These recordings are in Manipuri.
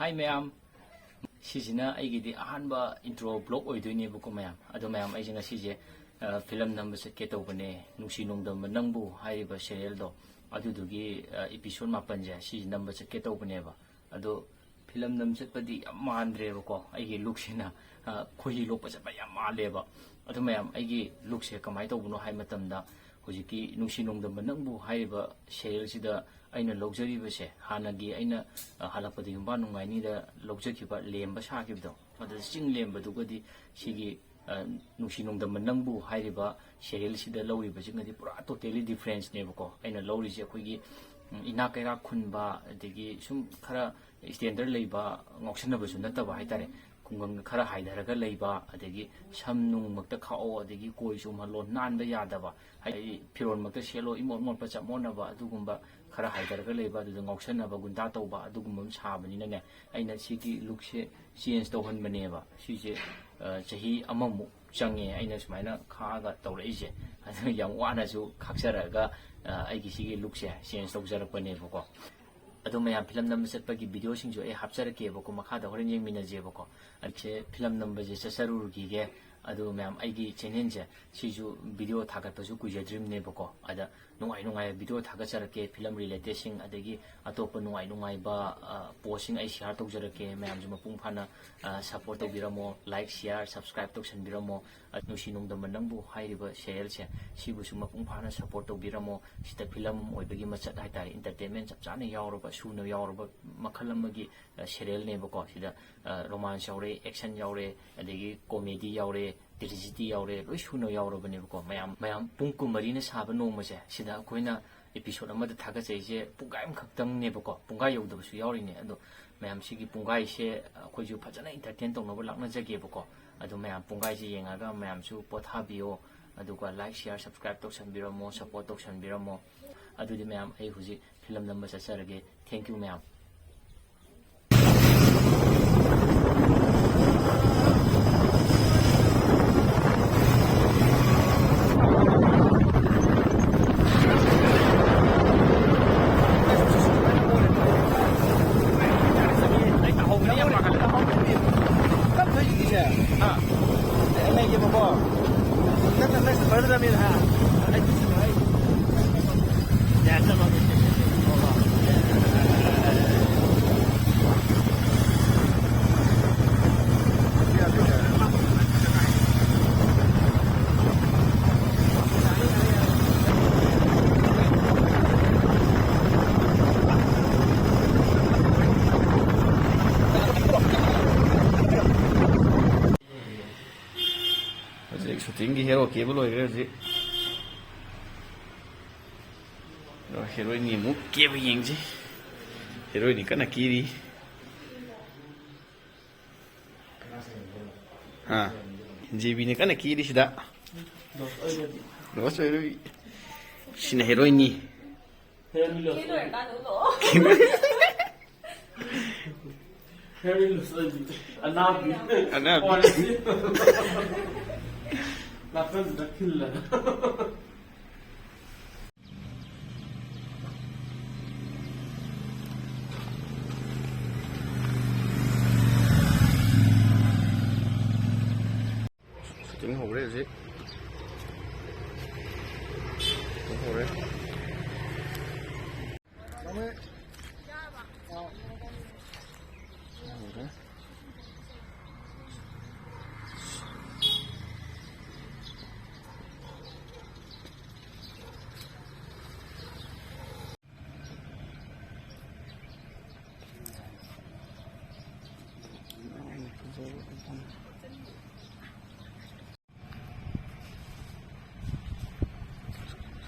Hi mayam, sisina aigidi ahanba intro blog oidoinebako mayam. Ado mayam ai jinga sije film number se ke tawbane nungsi nongdam nangbu haiba serial do adudugi episode mapan je si number se ke tawbane ba. Ado film nam setpadi amandre bako aigi look sina khohi lok pa ba yam male ba. Ado mayam aigi look se kamai tawbuno hai matamda hojiki nungsi nongdam nangbu haiba serial sida aina logjaribase hanagi aina halapadi yumba nungaini da logjakiba lemba sakibdo mada sing lemba dugadi sigi nungsi nongdam nangbu hairiba serial sida lawriba jingadi pura totally difference nebako aina lawrije akoigi ina kaira khunba adegi sum khara standard leiba ngoksanabasu nataba haitare kungang khara haidaraga leiba adegi samnung makta khao adegi koisu malon nanba yadaba hai firon makta selo imon mon pacha monaba adugumba khara haidaraga leiba adu ngoksanaba gunda tawba adugumba sabani ne aina sigi look se change tawhan maneba sije chahi amamu change aina sumaina khaga tawraise adu yang wana su khaksaraga aigi sigi look se change tawjarakpane bako ado mayam film number setpagi video singjo e hapcharake bako makhada horen yengminaje bako ache film number je chasarurgi ge ado mayam aigi channel je siju video thagatpasu kuja dream ne bako ada nungai video thagacharake film related sing adagi atopa nungai ba posting ai share tawjarake mayam juma pungphana support tawbiramo like share subscribe tawsanbiramo nusi nongdam nangbu hairiba serial se sibu suma pungphana support tawbiramo sita film oibagi machat haitari entertainment chapchana yawroba suna yawroba makhalamagi serial ne bako sida romance yawre action yawre adagi comedy yawre tragedy yawre loi suna yawroba ne bako mayam pungku marina saba noma se sida akoina episode amada thagachaise pungai amkhaktang ne bako pungai yawdabasu yawrine ado mayam sigi pungai se akoju phajana entertain tawnoba lakna jage bako ado mayam pungai se yengaga mayam su pothabio aduga like share subscribe tawsanbiramo support tawsanbiramo adudi mayam ai huji film number sasarage thank you mayam shooting ki hero cable hoye ji ro heroine ni mu kebe yengji heroine kana kiri ha jibi ne kana kiri sida dos heroine sina heroine ni heroine ka no heroine anabi La frase da killer. Shooting हो रहे जी हो रहे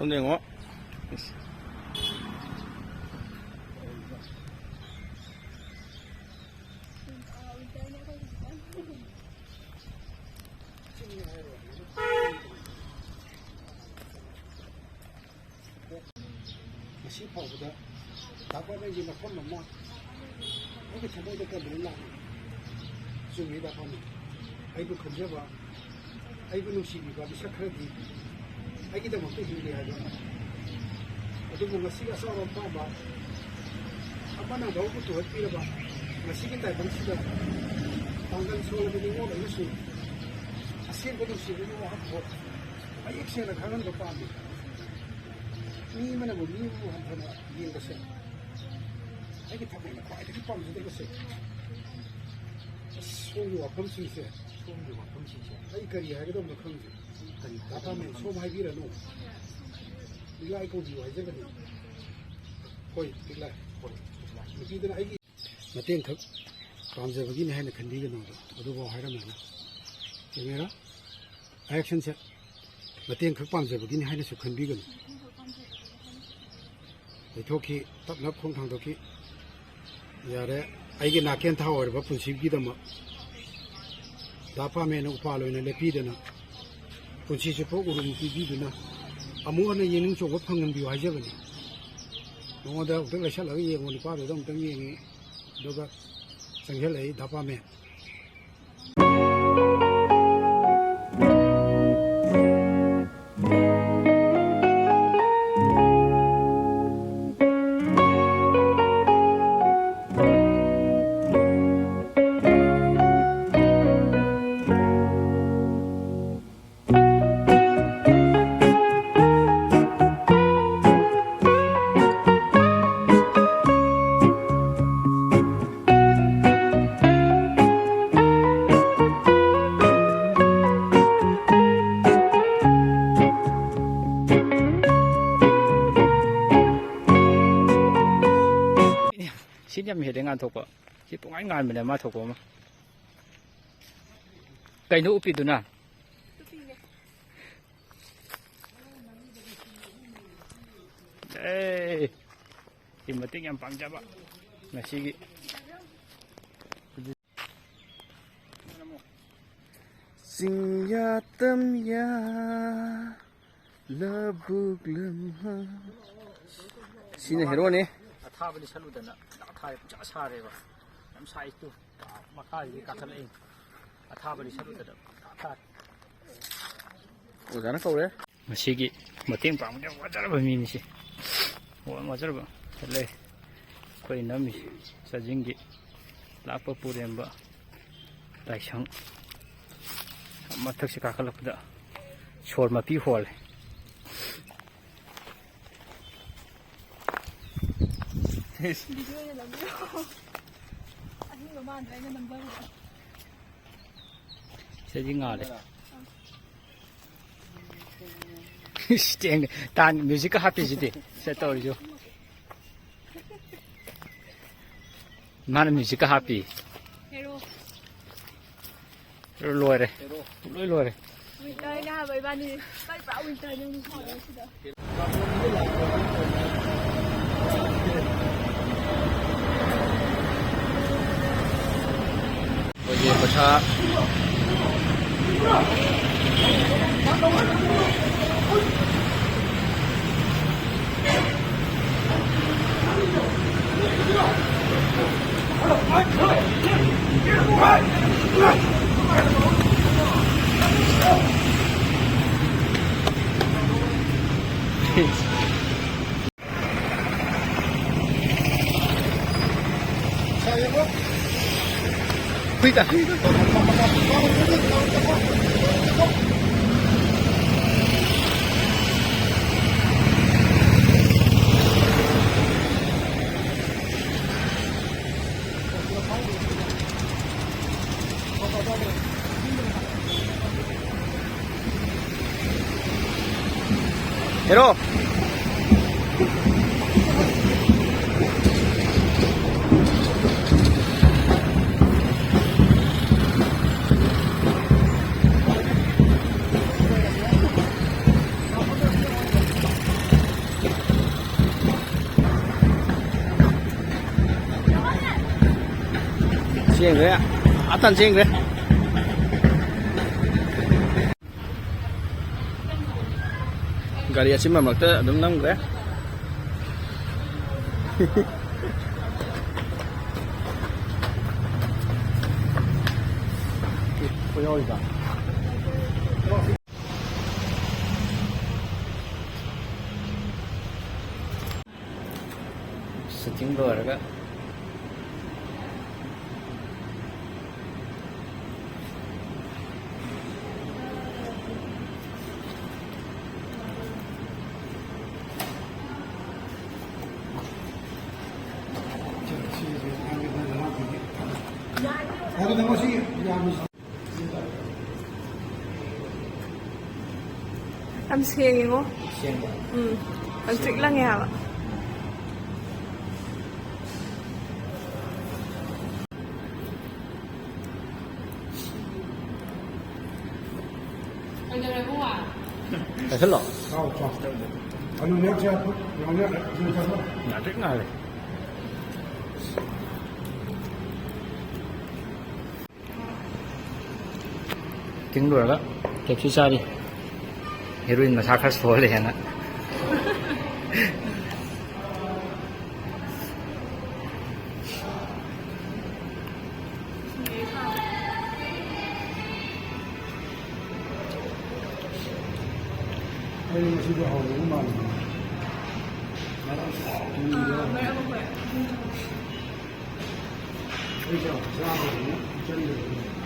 손대고 시퍼보다 나빠지지 막 혼만 나 이게 저번에 그 몰라 좀 이다 보니 아이고 근저봐 아이고 누시비가 시작하기 아기도 먹고 힘들게 하죠. 어떤 뭔가 시가 싸우면 봐. 아빠는 너무 또 어떻게 봐. ꯃꯁꯤꯒꯤ ꯇꯥꯏꯕꯪꯁꯤꯗ ꯄꯥꯡꯒꯜ ꯁꯣꯜꯂꯕ ꯅꯤꯡꯉꯣꯜ ꯑꯃꯁꯨ ꯑꯁꯦꯡꯕ ꯅꯨꯡꯁꯤꯕꯒꯤ ꯋꯥꯍꯟꯊꯣꯛ ꯃꯌꯦꯛ ꯁꯦꯡꯅ ꯈꯪꯍꯟꯕ ꯄꯥꯝꯃꯤ ꯃꯤ ꯑꯃꯅꯕꯨ ꯃꯤꯕꯨ ꯍꯟꯊꯅ ꯌꯦꯡꯕꯁꯦ ꯑꯩꯒꯤ ꯊꯃꯣꯏꯅ ꯈ꯭ꯋꯥꯏꯗꯒꯤ ꯄꯥꯝꯖꯗꯕꯁꯦ ꯁꯣꯝꯒꯤ ꯋꯥꯐꯝꯁꯤꯡꯁꯦ ꯑꯩ ꯀꯔꯤ ꯍꯥꯏꯒꯗꯕꯅꯣ ꯈꯪꯗꯦ ꯗꯥꯄꯥꯃꯦꯟ ꯁꯣꯝ ꯍꯥꯏꯕꯤꯔꯅꯨ ꯄꯤꯛꯂꯥꯏ ꯀꯧꯕꯤꯌꯨ ꯍꯥꯏꯖꯕꯅꯤ ꯍꯣꯏ ꯄꯤꯛꯂꯥꯏ ꯅꯨꯄꯤꯗꯨꯅ ꯑꯩꯒꯤ ꯃꯇꯦꯡꯈꯛ ꯄꯥꯝꯖꯕꯒꯤꯅꯤ ꯍꯥꯏꯅ ꯈꯟꯕꯤꯒꯅꯨꯗꯣ ꯑꯗꯨꯐꯥꯎ ꯍꯥꯏꯔꯝꯃꯒ ꯀꯦꯃꯦꯔꯥ ꯑꯦꯛꯁꯟꯁꯦ ꯃꯇꯦꯡꯈꯛ ꯄꯥꯝꯖꯕꯒꯤꯅꯤ ꯍꯥꯏꯅꯁꯨ ꯈꯟꯕꯤꯒꯅꯨ ꯂꯩꯊꯣꯛꯈꯤ ꯇꯞꯅ ꯈꯣꯡ ꯊꯥꯡꯗꯣꯛꯈꯤ ꯌꯥꯔꯦ ꯑꯩꯒꯤ ꯅꯥꯀꯦꯟ ꯊꯥ ꯑꯣꯏꯔꯕ ꯄꯨꯟꯁꯤꯒꯤꯗꯃꯛ ꯗꯥꯄꯥꯃꯦꯟꯅ ꯎꯄꯥꯜ ꯑꯣꯏꯅ ꯂꯦꯞꯄꯤꯗꯅ ꯄꯨꯟꯁꯤ ꯆꯨꯞꯄ ꯎꯔꯨꯝ ꯄꯤꯕꯤꯗꯨꯅ ꯑꯃꯨꯛ ꯍꯟꯅ ꯌꯦꯡꯅꯤꯡ ꯆꯣꯡꯕ ꯐꯪꯍꯟꯕꯤꯌꯨ ꯍꯥꯏꯖꯕꯅꯤ ꯅꯉꯣꯟꯗ ꯑꯃꯨꯛꯇꯪ ꯂꯩꯁꯜꯂꯒ ꯌꯦꯡꯉꯣ ꯅꯨꯄꯥꯗꯨꯗ ꯑꯃꯨꯛꯇꯪ ꯌꯦꯡꯉꯤ ꯑꯗꯨꯒ ꯆꯪꯁꯤꯜꯂꯛꯏ ꯗꯥꯄꯥꯃꯦꯟ ꯁꯤꯗꯤ ꯌꯥꯝ ꯍꯦꯜꯂꯦ ꯉꯥꯟꯊꯣꯛꯄ ꯁꯤ ꯄꯨꯡꯉꯥꯟ ꯉꯥꯟꯕꯅꯦ ꯃꯥ ꯊꯣꯛꯄ ꯑꯃ ꯀꯩꯅꯣ ꯎꯞꯄꯤꯗꯨꯅ ꯑꯦ ꯁꯤ ꯃꯇꯦꯡ ꯌꯥꯝ ꯄꯥꯡꯖꯕ ꯉꯁꯤꯒꯤ ꯆꯤꯡꯌꯥ ꯇꯝꯌꯥ ꯂꯕꯨꯛ ꯂꯝꯍꯥ ꯁꯤꯅ ꯍꯦꯔꯣꯅꯤ ꯑꯊꯥꯕꯗꯤ ꯁꯠꯂꯨꯗꯅ ꯑꯊꯥꯕ ꯄꯨꯡꯁꯥ ꯁꯥꯔꯦꯕ ꯌꯥꯝ ꯁꯥꯏꯇꯨ ꯃꯈꯥꯗꯒꯤ ꯀꯥꯈꯠꯂꯛꯏ ꯑꯊꯥꯕꯗꯤ ꯁꯠꯂꯨꯗꯅ ꯊꯥꯔꯦ ꯑꯣꯖꯥꯅ ꯀꯧꯔꯦ ꯃꯁꯤꯒꯤ ꯃꯇꯦꯡ ꯄꯥꯡꯕꯗ ꯌꯥꯝ ꯋꯥꯖꯔꯕ ꯃꯤꯅꯤꯁꯤ ꯌꯥꯝ ꯋꯥꯖꯔꯕ ꯂꯩ ꯑꯩꯈꯣꯏ ꯅꯝꯃꯤꯁꯤ ꯆꯥꯖꯤꯡꯒꯤ ꯂꯥꯛꯄ ꯄꯨꯔꯦꯝꯕ ꯂꯥꯏꯁꯪ ꯃꯊꯛꯁꯤ ꯀꯥꯈꯠꯂꯛꯄꯗ ꯁꯣꯔ ꯃꯄꯤ ꯍꯣꯜꯂꯦ ꯁꯤꯗꯤ ꯉꯥꯜꯂꯦ ꯇꯥꯟ ꯃ꯭ꯌꯨꯖꯤꯛꯀ ꯍꯥꯞꯄꯤꯁꯤꯗꯤ ꯁꯦ ꯇꯧꯔꯤꯁꯨ ꯃꯥꯅ ꯃ꯭ꯌꯨꯖꯤꯛꯀ ꯍꯥꯞꯄꯤ ꯂꯣꯏꯔꯦ ꯂꯣꯏ ꯂꯣꯏꯔꯦ ꯋꯤꯟꯇꯔꯅꯦ ꯍꯥꯏꯕ ꯏꯕꯥꯅꯤ ꯀꯔꯤ ꯄꯨꯔꯥ ꯋꯤꯟꯇꯔꯅꯦ ꯑꯃꯨꯛ ꯁꯥꯎꯔꯦ ꯁꯤꯗ ꯑꯩꯈꯣꯏꯒꯤ ꯄꯩꯁꯥ Cuida. Hero. Chieng rồi ạ. Tàn chieng rồi. Gari asim mamakta adum nang rồi. Ôi cả. Setting rồi các. ꯑꯗꯨꯅ ꯃꯁꯤ ꯌꯥꯝꯅ ꯌꯥꯝ ꯁꯦꯡꯉꯦꯉꯣ. ꯁꯦꯡꯕ. ꯍꯪꯆꯤꯛ ꯂꯪꯉꯦ ꯍꯥꯏꯕ. ꯆꯥꯁꯤꯜꯂꯣ. ꯆꯥꯎ ꯆꯥꯎ ꯑꯗꯨ ꯅꯦꯛꯁ ꯌꯥꯎꯅ ꯉꯥꯇ꯭ꯔꯤꯛ ꯉꯥꯜꯂꯦ. ꯇꯤꯡ ꯂꯣꯏꯔꯒ ꯀꯦꯞꯁꯤ ꯆꯥꯔꯤ. ꯍꯦꯔꯣꯏꯟ ꯃꯁꯥ ꯈꯔ ꯁꯣꯜꯂꯦ ꯍꯦꯟꯅ. ꯑꯩ ꯃꯁꯤꯗ ꯍꯧꯔꯒ ꯃꯥꯜꯂꯤ ꯑꯩ ꯆꯥꯕꯗ ꯆꯪꯗꯕꯅꯤ